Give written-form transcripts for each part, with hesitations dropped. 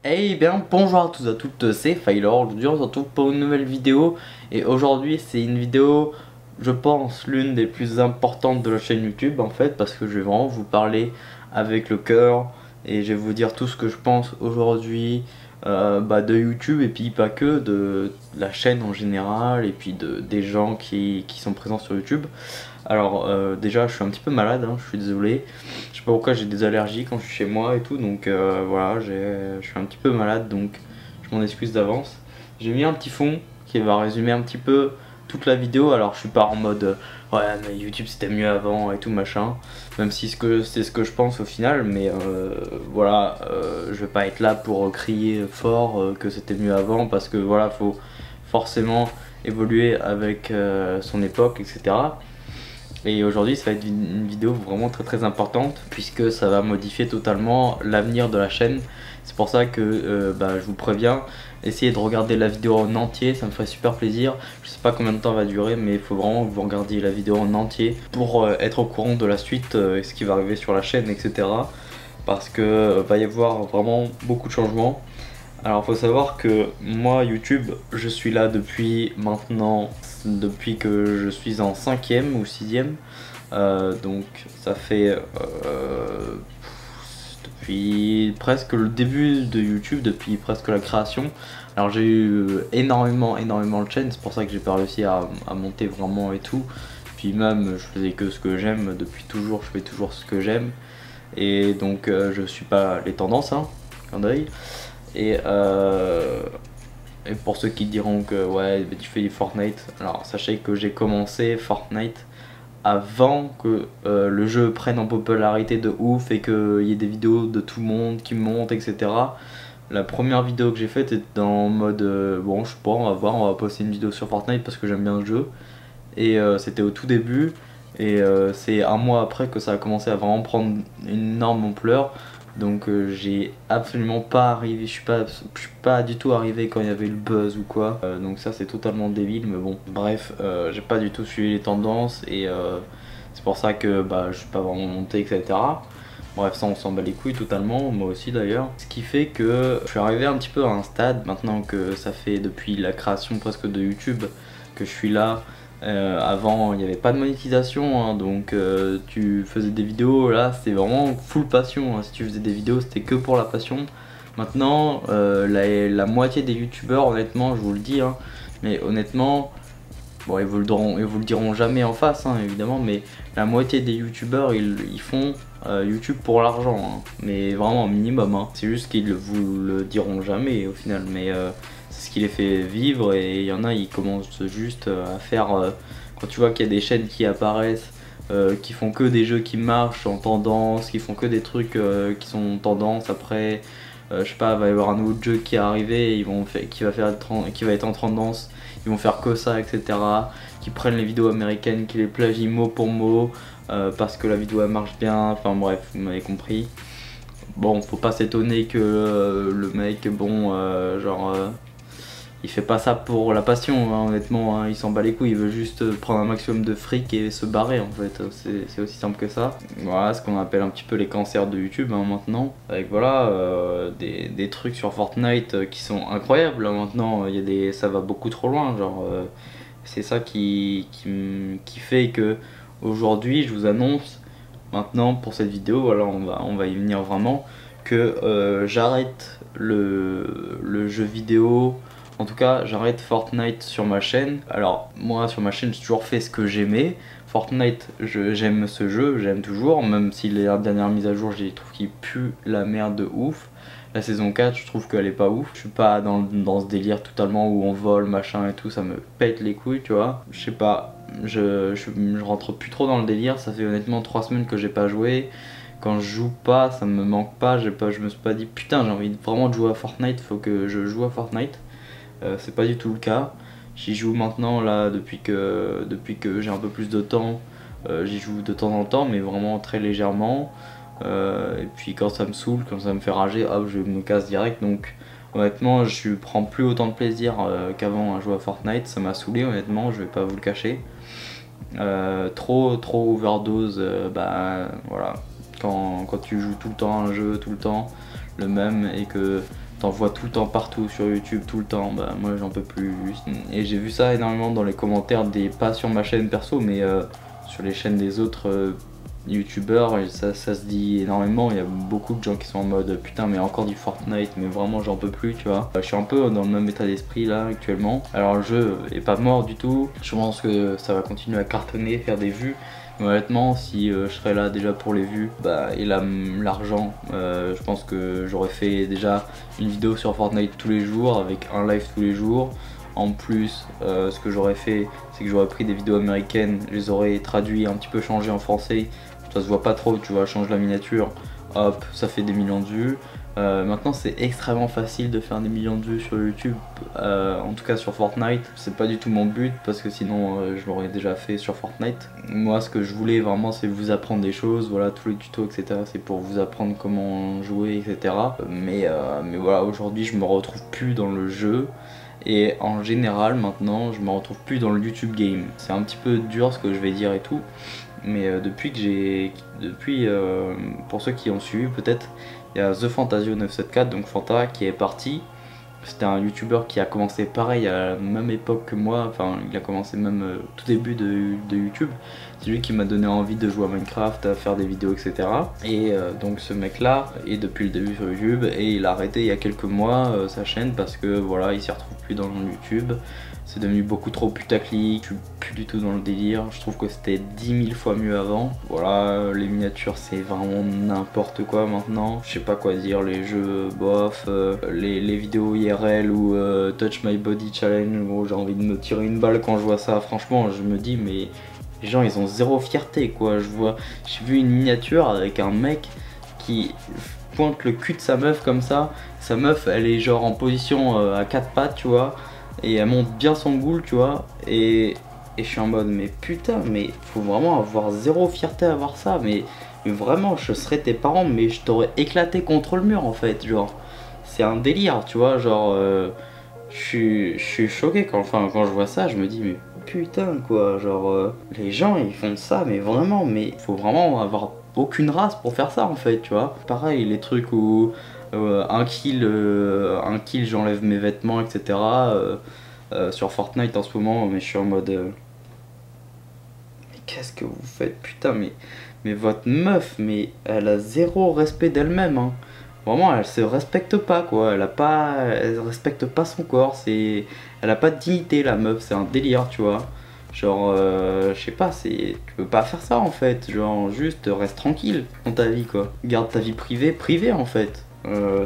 Eh bien, bonjour à tous et à toutes, c'est Failor. Aujourd'hui, on se retrouve pour une nouvelle vidéo. Et aujourd'hui, c'est une vidéo, je pense, l'une des plus importantes de la chaîne YouTube en fait, parce que je vais vraiment vous parler avec le cœur et je vais vous dire tout ce que je pense aujourd'hui de YouTube et puis pas que, de la chaîne en général et puis des gens qui sont présents sur YouTube. Alors déjà je suis un petit peu malade, hein, je suis désolé. Je sais pas pourquoi j'ai des allergies quand je suis chez moi et tout, donc voilà, je suis un petit peu malade, donc je m'en excuse d'avance. J'ai mis un petit fond qui va résumer un petit peu toute la vidéo. Alors je suis pas en mode ouais mais YouTube c'était mieux avant et tout machin, même si c'est ce que je pense au final, mais voilà, je vais pas être là pour crier fort que c'était mieux avant, parce que voilà, faut forcément évoluer avec son époque, etc. Et aujourd'hui, ça va être une vidéo vraiment très importante, puisque ça va modifier totalement l'avenir de la chaîne. C'est pour ça que je vous préviens, essayez de regarder la vidéo en entier, ça me ferait super plaisir. Je sais pas combien de temps elle va durer, mais il faut vraiment que vous regardiez la vidéo en entier pour être au courant de la suite et ce qui va arriver sur la chaîne, etc. Parce que va y avoir vraiment beaucoup de changements. Alors faut savoir que moi YouTube, je suis là depuis maintenant, depuis que je suis en 5ème ou 6ème. Donc ça fait depuis presque le début de YouTube, depuis presque la création. Alors j'ai eu énormément de chaînes, c'est pour ça que j'ai pas réussi à monter vraiment et tout. Puis même je faisais que ce que j'aime, depuis toujours je fais toujours ce que j'aime. Et donc je suis pas les tendances, hein, clin d'œil. Et, et pour ceux qui diront que ouais tu fais du Fortnite, alors sachez que j'ai commencé Fortnite avant que le jeu prenne en popularité de ouf et qu'il y ait des vidéos de tout le monde qui montent, etc. La première vidéo que j'ai faite était en mode bon je sais pas, on va voir, on va poster une vidéo sur Fortnite parce que j'aime bien le jeu. Et c'était au tout début, et c'est un mois après que ça a commencé à vraiment prendre une énorme ampleur. Donc j'ai absolument pas arrivé, je suis pas du tout arrivé quand il y avait le buzz ou quoi. Donc ça c'est totalement débile, mais bon. Bref, j'ai pas du tout suivi les tendances, et c'est pour ça que je suis pas vraiment monté, etc. Bref, ça on s'en bat les couilles totalement, moi aussi d'ailleurs. Ce qui fait que je suis arrivé un petit peu à un stade, maintenant que ça fait depuis la création presque de YouTube que je suis là. Avant il n'y avait pas de monétisation, hein, donc tu faisais des vidéos, là c'était vraiment full passion, hein. Si tu faisais des vidéos c'était que pour la passion. Maintenant la moitié des youtubeurs, honnêtement je vous le dis, hein, mais honnêtement, bon ils vous le diront jamais en face, hein, évidemment, mais la moitié des youtubeurs ils font YouTube pour l'argent, hein, mais vraiment au minimum, hein. C'est juste qu'ils vous le diront jamais au final, mais c'est ce qui les fait vivre. Et il y en a, ils commencent juste à faire, quand tu vois qu'il y a des chaînes qui apparaissent, qui font que des jeux qui marchent en tendance, qui font que des trucs qui sont tendance. Après je sais pas, il va y avoir un nouveau jeu qui est arrivé, qui va être en tendance, ils vont faire que ça, etc. Qui prennent les vidéos américaines, qui les plagient mot pour mot, parce que la vidéo elle marche bien, enfin bref, vous m'avez compris. Bon, faut pas s'étonner que le mec, bon, il fait pas ça pour la passion, hein, honnêtement, hein, il s'en bat les couilles, il veut juste prendre un maximum de fric et se barrer en fait, c'est aussi simple que ça. Voilà ce qu'on appelle un petit peu les cancers de YouTube, hein, maintenant, avec voilà, des trucs sur Fortnite qui sont incroyables, hein, maintenant, ça va beaucoup trop loin, genre, c'est ça qui fait que aujourd'hui je vous annonce, maintenant pour cette vidéo, voilà, on va y venir vraiment, que j'arrête le jeu vidéo. En tout cas, j'arrête Fortnite sur ma chaîne. Alors, moi, sur ma chaîne, j'ai toujours fait ce que j'aimais. Fortnite, j'aime ce jeu, j'aime toujours, même si les dernières mises à jour, je trouve qu'il pue la merde de ouf. La saison 4, je trouve qu'elle est pas ouf. Je suis pas dans ce délire totalement où on vole, machin et tout, ça me pète les couilles, tu vois. Je sais pas, je rentre plus trop dans le délire. Ça fait honnêtement 3 semaines que j'ai pas joué. Quand je joue pas, ça me manque pas, je me suis pas dit putain, j'ai envie vraiment de jouer à Fortnite, faut que je joue à Fortnite. C'est pas du tout le cas. J'y joue maintenant là depuis que j'ai un peu plus de temps. J'y joue de temps en temps, mais vraiment très légèrement. Et puis quand ça me saoule, quand ça me fait rager, hop, je me casse direct. Donc honnêtement, je prends plus autant de plaisir qu'avant à jouer à Fortnite. Ça m'a saoulé, honnêtement, je vais pas vous le cacher. Trop overdose, voilà. Quand tu joues tout le temps un jeu, tout le temps le même, et que t'en vois tout le temps partout sur YouTube, tout le temps, bah moi j'en peux plus. Et j'ai vu ça énormément dans les commentaires pas sur ma chaîne perso, mais sur les chaînes des autres youtubeurs, et ça se dit énormément. Il y a beaucoup de gens qui sont en mode putain mais encore du Fortnite, mais vraiment j'en peux plus, tu vois. Je suis un peu dans le même état d'esprit là actuellement. Alors le jeu est pas mort du tout, je pense que ça va continuer à cartonner, faire des vues. Mais honnêtement, si je serais là déjà pour les vues et l'argent, je pense que j'aurais fait déjà une vidéo sur Fortnite tous les jours avec un live tous les jours. En plus, ce que j'aurais fait, c'est que j'aurais pris des vidéos américaines, je les aurais traduits, un petit peu changées en français. Ça se voit pas trop, tu vois, change la miniature, hop, ça fait des millions de vues. Maintenant c'est extrêmement facile de faire des millions de vues sur YouTube, en tout cas sur Fortnite. C'est pas du tout mon but parce que sinon je l'aurais déjà fait sur Fortnite. Moi ce que je voulais vraiment c'est vous apprendre des choses, voilà, tous les tutos etc, c'est pour vous apprendre comment jouer etc. Mais voilà, aujourd'hui je me retrouve plus dans le jeu. Et en général maintenant je me retrouve plus dans le YouTube game. C'est un petit peu dur ce que je vais dire et tout. Mais pour ceux qui ont suivi peut-être, il y a The Fantasio 974, donc Fanta, qui est parti. C'était un youtubeur qui a commencé pareil à la même époque que moi, enfin il a commencé même tout début de YouTube. C'est lui qui m'a donné envie de jouer à Minecraft, à faire des vidéos etc. Et donc ce mec là est depuis le début sur YouTube et il a arrêté il y a quelques mois sa chaîne parce que voilà, il s'y retrouve plus dans le monde YouTube. C'est devenu beaucoup trop putaclic, je suis plus du tout dans le délire, je trouve que c'était 10 000 fois mieux avant. Voilà, les miniatures c'est vraiment n'importe quoi maintenant, je sais pas quoi dire, les jeux bof, les vidéos IRL ou Touch My Body Challenge, où j'ai envie de me tirer une balle quand je vois ça, franchement je me dis mais les gens ils ont zéro fierté quoi. J'ai vu une miniature avec un mec qui pointe le cul de sa meuf comme ça, sa meuf elle est genre en position à 4 pattes tu vois, et elle monte bien son boule tu vois, et je suis en mode mais putain mais faut vraiment avoir zéro fierté à voir ça, mais vraiment je serais tes parents mais je t'aurais éclaté contre le mur en fait, genre c'est un délire tu vois, genre je suis choqué quand je vois ça, je me dis mais putain quoi, genre les gens ils font ça mais vraiment, mais faut vraiment avoir aucune race pour faire ça en fait tu vois. Pareil les trucs où un kill j'enlève mes vêtements etc. Sur Fortnite en ce moment, mais je suis en mode mais qu'est-ce que vous faites putain, mais votre meuf mais elle a zéro respect d'elle-même hein. Vraiment elle se respecte pas quoi, elle respecte pas son corps, elle a pas de dignité la meuf, c'est un délire tu vois. Genre je sais pas, tu peux pas faire ça en fait, genre juste reste tranquille dans ta vie quoi. Garde ta vie privée en fait.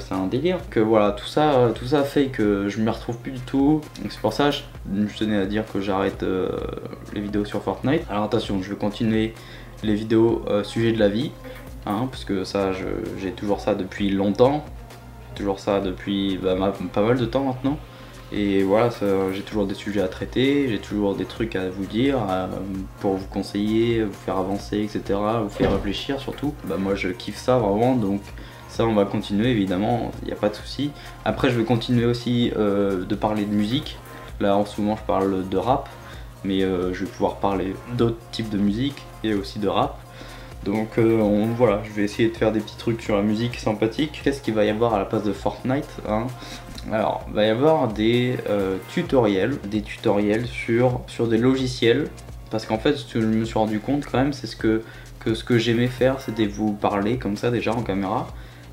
C'est un délire. Que voilà, tout ça fait que je me retrouve plus du tout. Donc c'est pour ça je tenais à dire que j'arrête les vidéos sur Fortnite. Alors attention, je vais continuer les vidéos sujet de la vie. Hein, parce que ça, j'ai toujours ça depuis longtemps. J'ai toujours ça depuis pas mal de temps maintenant. Et voilà, j'ai toujours des sujets à traiter, j'ai toujours des trucs à vous dire, pour vous conseiller, vous faire avancer, etc. Vous faire réfléchir surtout. Moi je kiffe ça vraiment, donc ça on va continuer évidemment, il n'y a pas de souci. Après je vais continuer aussi de parler de musique. Là en ce moment je parle de rap, mais je vais pouvoir parler d'autres types de musique et aussi de rap. Donc voilà, je vais essayer de faire des petits trucs sur la musique sympathique. Qu'est-ce qu'il va y avoir à la place de Fortnite hein? Alors, il va y avoir des tutoriels sur des logiciels. Parce qu'en fait, ce que je me suis rendu compte quand même, c'est ce que j'aimais faire, c'était vous parler comme ça déjà en caméra.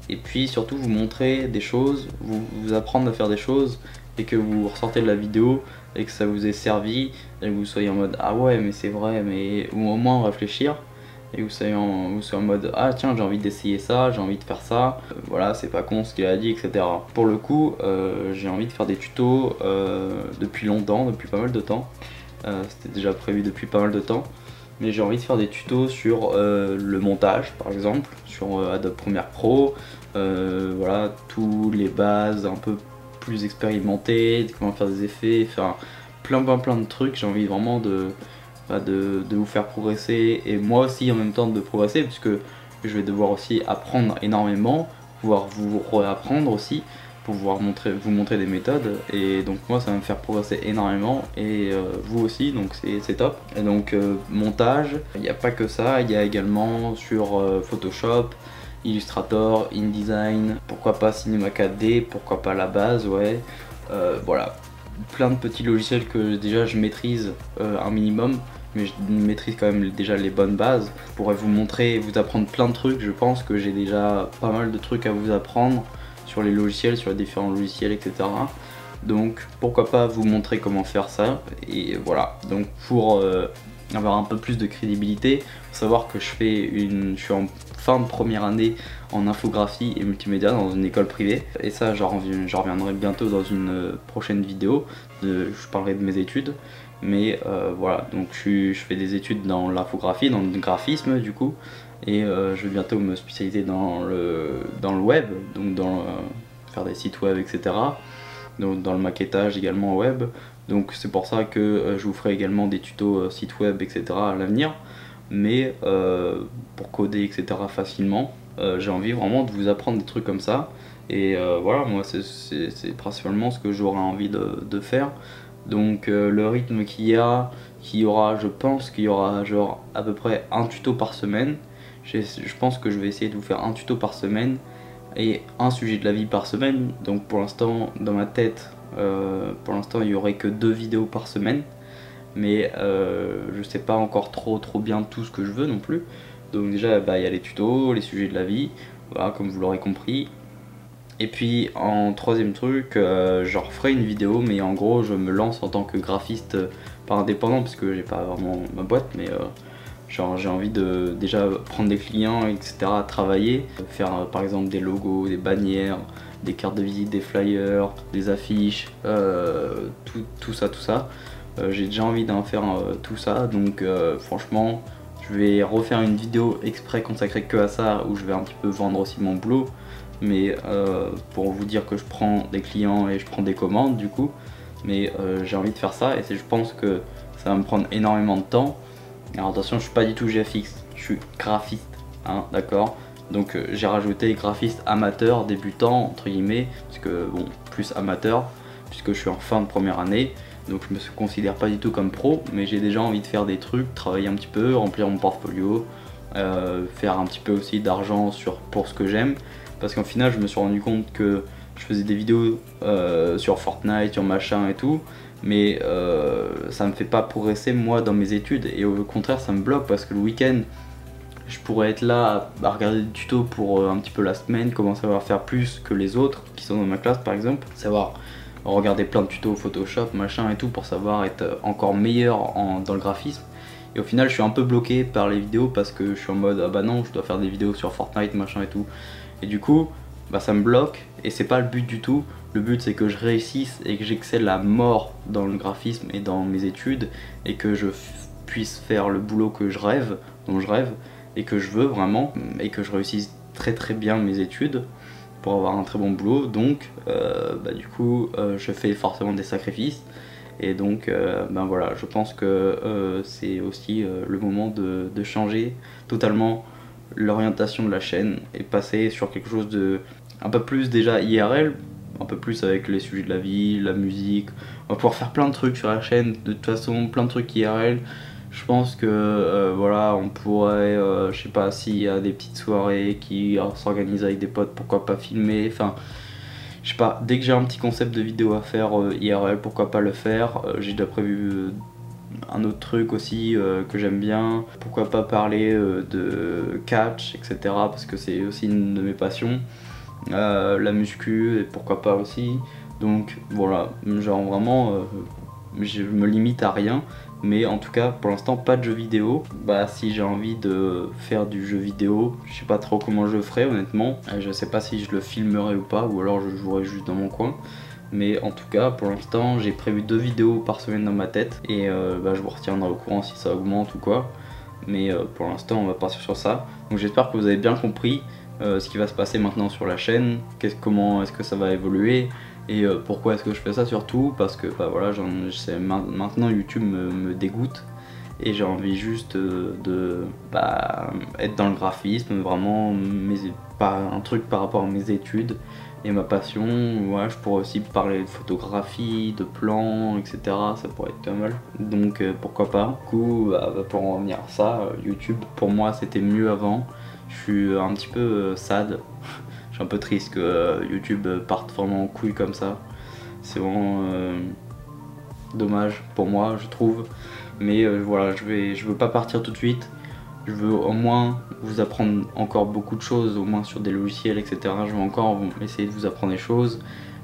Et puis surtout vous montrer des choses, vous apprendre à faire des choses, et que vous ressortez de la vidéo et que ça vous ait servi, et que vous soyez en mode ah ouais mais c'est vrai, mais ou au moins réfléchir. Et vous soyez en mode ah tiens j'ai envie d'essayer ça, j'ai envie de faire ça, voilà c'est pas con ce qu'il a dit etc. Pour le coup j'ai envie de faire des tutos depuis longtemps, depuis pas mal de temps, c'était déjà prévu depuis pas mal de temps, mais j'ai envie de faire des tutos sur le montage par exemple, sur Adobe Premiere Pro, voilà tous les bases un peu plus expérimentées, comment faire des effets, faire plein de trucs. J'ai envie vraiment de vous faire progresser et moi aussi en même temps de progresser, puisque je vais devoir aussi apprendre énormément, pouvoir vous réapprendre aussi pour pouvoir vous montrer des méthodes, et donc moi ça va me faire progresser énormément et vous aussi, donc c'est top. Et donc montage, il n'y a pas que ça, il y a également sur Photoshop, Illustrator, InDesign, pourquoi pas Cinema 4D, pourquoi pas la base, ouais. Voilà, plein de petits logiciels que déjà je maîtrise un minimum, mais je maîtrise quand même déjà les bonnes bases. Je pourrais vous montrer, vous apprendre plein de trucs. Je pense que j'ai déjà pas mal de trucs à vous apprendre sur les logiciels, sur les différents logiciels, etc. Donc pourquoi pas vous montrer comment faire ça. Et voilà, donc pour avoir un peu plus de crédibilité, faut savoir que je suis en fin de première année en infographie et multimédia dans une école privée, et ça j'en reviendrai bientôt dans une prochaine vidéo, je parlerai de mes études. Mais voilà, donc je fais des études dans l'infographie, dans le graphisme du coup, et je vais bientôt me spécialiser dans le web, donc faire des sites web, etc. Donc dans le maquettage également web. Donc c'est pour ça que je vous ferai également des tutos sites web, etc. à l'avenir. Mais pour coder, etc. facilement, j'ai envie vraiment de vous apprendre des trucs comme ça. Et voilà, moi c'est principalement ce que j'aurais envie de faire. Donc le rythme qu'il y aura, je pense qu'il y aura genre à peu près un tuto par semaine. Je pense que je vais essayer de vous faire un tuto par semaine et un sujet de la vie par semaine. Donc pour l'instant dans ma tête, pour l'instant il y aurait que 2 vidéos par semaine. Mais je sais pas encore trop bien tout ce que je veux non plus. Donc déjà bah, y a les tutos, les sujets de la vie, voilà, comme vous l'aurez compris. Et puis en troisième truc, je referai une vidéo, mais en gros je me lance en tant que graphiste pas indépendant parce que j'ai pas vraiment ma boîte, mais genre j'ai envie de déjà prendre des clients, etc. à travailler, faire par exemple des logos, des bannières, des cartes de visite, des flyers, des affiches, tout ça. J'ai déjà envie d'en faire tout ça, donc franchement je vais refaire une vidéo exprès consacrée que à ça, où je vais un petit peu vendre aussi mon boulot, mais pour vous dire que je prends des clients et je prends des commandes du coup. Mais j'ai envie de faire ça, et je pense que ça va me prendre énormément de temps. Alors attention, je suis pas du tout GFX, je suis graphiste, hein, d'accord. Donc j'ai rajouté graphiste amateur, débutant entre guillemets, parce que bon, plus amateur, puisque je suis en fin de première année. Donc je me considère pas du tout comme pro, mais j'ai déjà envie de faire des trucs, travailler un petit peu, remplir mon portfolio, faire un petit peu aussi d'argent pour ce que j'aime. Parce qu'en final je me suis rendu compte que je faisais des vidéos sur Fortnite, sur machin et tout, mais ça me fait pas progresser moi dans mes études, et au contraire ça me bloque, parce que le week-end je pourrais être là à regarder des tutos pour un petit peu la semaine, commencer à faire plus que les autres qui sont dans ma classe par exemple, savoir regarder plein de tutos Photoshop, machin et tout, pour savoir être encore meilleur dans le graphisme. Et au final je suis un peu bloqué par les vidéos, parce que je suis en mode ah bah non, je dois faire des vidéos sur Fortnite, machin et tout. Et du coup bah ça me bloque, et c'est pas le but du tout. Le but c'est que je réussisse et que j'excelle à mort dans le graphisme et dans mes études, et que je puisse faire le boulot que je rêve, dont je rêve et que je veux vraiment, et que je réussisse très bien mes études pour avoir un très bon boulot. Donc bah, du coup je fais forcément des sacrifices, et donc ben voilà, je pense que c'est aussi le moment de changer totalement l'orientation de la chaîne et passer sur quelque chose de un peu plus déjà IRL, un peu plus avec les sujets de la vie, la musique. On va pouvoir faire plein de trucs sur la chaîne, de toute façon plein de trucs IRL. Je pense que voilà, on pourrait, je sais pas, s'il y a des petites soirées qui s'organisent avec des potes, pourquoi pas filmer, enfin je sais pas, dès que j'ai un petit concept de vidéo à faire IRL, pourquoi pas le faire. J'ai déjà prévu un autre truc aussi que j'aime bien, pourquoi pas parler de catch, etc. parce que c'est aussi une de mes passions, la muscu, et pourquoi pas aussi. Donc voilà, genre vraiment je me limite à rien, mais en tout cas pour l'instant pas de jeux vidéo. Bah si j'ai envie de faire du jeu vidéo, je sais pas trop comment je le ferai honnêtement, je sais pas si je le filmerai ou pas, ou alors je jouerai juste dans mon coin. Mais en tout cas pour l'instant j'ai prévu 2 vidéos par semaine dans ma tête, et bah, je vous retiendrai au courant si ça augmente ou quoi. Mais pour l'instant on va partir sur ça. Donc j'espère que vous avez bien compris ce qui va se passer maintenant sur la chaîne, comment est-ce que ça va évoluer, et pourquoi est-ce que je fais ça, surtout parce que bah, voilà, maintenant YouTube me dégoûte, et j'ai envie juste bah, être dans le graphisme, vraiment pas un truc par rapport à mes études et ma passion. Ouais, je pourrais aussi parler de photographie, de plans, etc. Ça pourrait être pas mal. Donc pourquoi pas. Du coup, pour en revenir à ça, YouTube pour moi c'était mieux avant. Je suis un petit peu sad. Je suis un peu triste que YouTube parte vraiment en couille comme ça. C'est vraiment dommage pour moi, je trouve. Mais voilà, je veux pas partir tout de suite. Je veux au moins vous apprendre encore beaucoup de choses, au moins sur des logiciels, etc. Je veux encore essayer de vous apprendre des choses,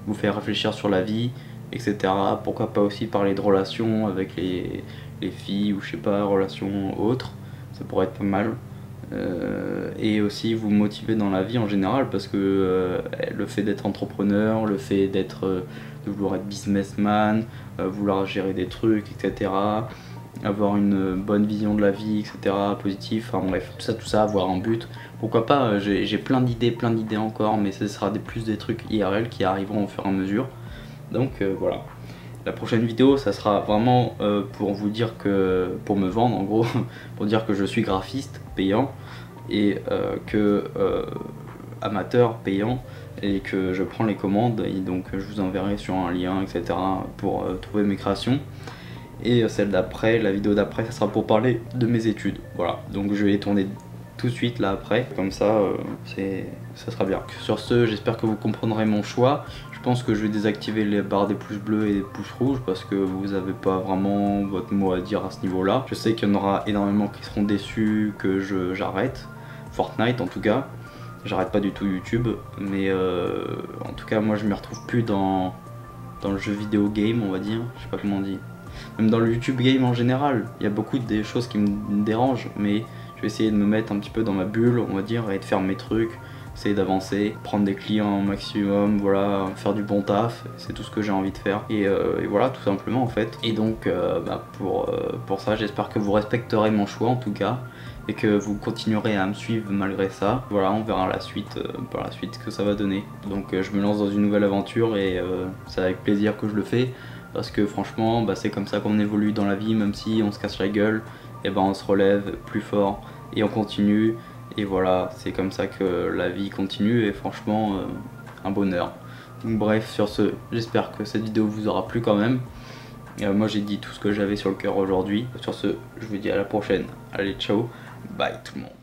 vous faire réfléchir sur la vie, etc. Pourquoi pas aussi parler de relations avec les filles ou je sais pas, relations autres. Ça pourrait être pas mal. Et aussi vous motiver dans la vie en général parce que le fait d'être entrepreneur, le fait de vouloir être businessman, vouloir gérer des trucs, etc. Avoir une bonne vision de la vie, etc. positif, enfin bref, tout ça, avoir un but. Pourquoi pas, j'ai plein d'idées encore, mais ce sera plus des trucs IRL qui arriveront au fur et à mesure. Donc voilà. La prochaine vidéo, ça sera vraiment pour vous dire que, pour me vendre en gros, pour dire que je suis graphiste payant et que amateur payant et que je prends les commandes et donc je vous enverrai sur un lien, etc. pour trouver mes créations. Et celle d'après, la vidéo d'après, ça sera pour parler de mes études. Voilà, donc je vais les tourner tout de suite là après, comme ça ça sera bien. Sur ce, j'espère que vous comprendrez mon choix. Je pense que je vais désactiver les barres des pouces bleus et des pouces rouges parce que vous n'avez pas vraiment votre mot à dire à ce niveau là. Je sais qu'il y en aura énormément qui seront déçus que j'arrête, Fortnite en tout cas. J'arrête pas du tout YouTube, mais en tout cas moi je me retrouve plus dans le jeu vidéo game, on va dire, je sais pas comment on dit. Même dans le YouTube game en général, il y a beaucoup de choses qui me dérangent, mais je vais essayer de me mettre un petit peu dans ma bulle, on va dire, et de faire mes trucs, essayer d'avancer, prendre des clients au maximum, voilà, faire du bon taf, c'est tout ce que j'ai envie de faire. Et voilà, tout simplement en fait. Et donc pour ça, j'espère que vous respecterez mon choix en tout cas, et que vous continuerez à me suivre malgré ça. Voilà, on verra la suite, par la suite ce que ça va donner. Donc je me lance dans une nouvelle aventure et c'est avec plaisir que je le fais. Parce que franchement, c'est comme ça qu'on évolue dans la vie, même si on se casse la gueule, et on se relève plus fort et on continue. Et voilà, c'est comme ça que la vie continue et franchement, un bonheur. Donc bref, sur ce, j'espère que cette vidéo vous aura plu quand même. Moi j'ai dit tout ce que j'avais sur le cœur aujourd'hui. Sur ce, je vous dis à la prochaine. Allez, ciao, bye tout le monde.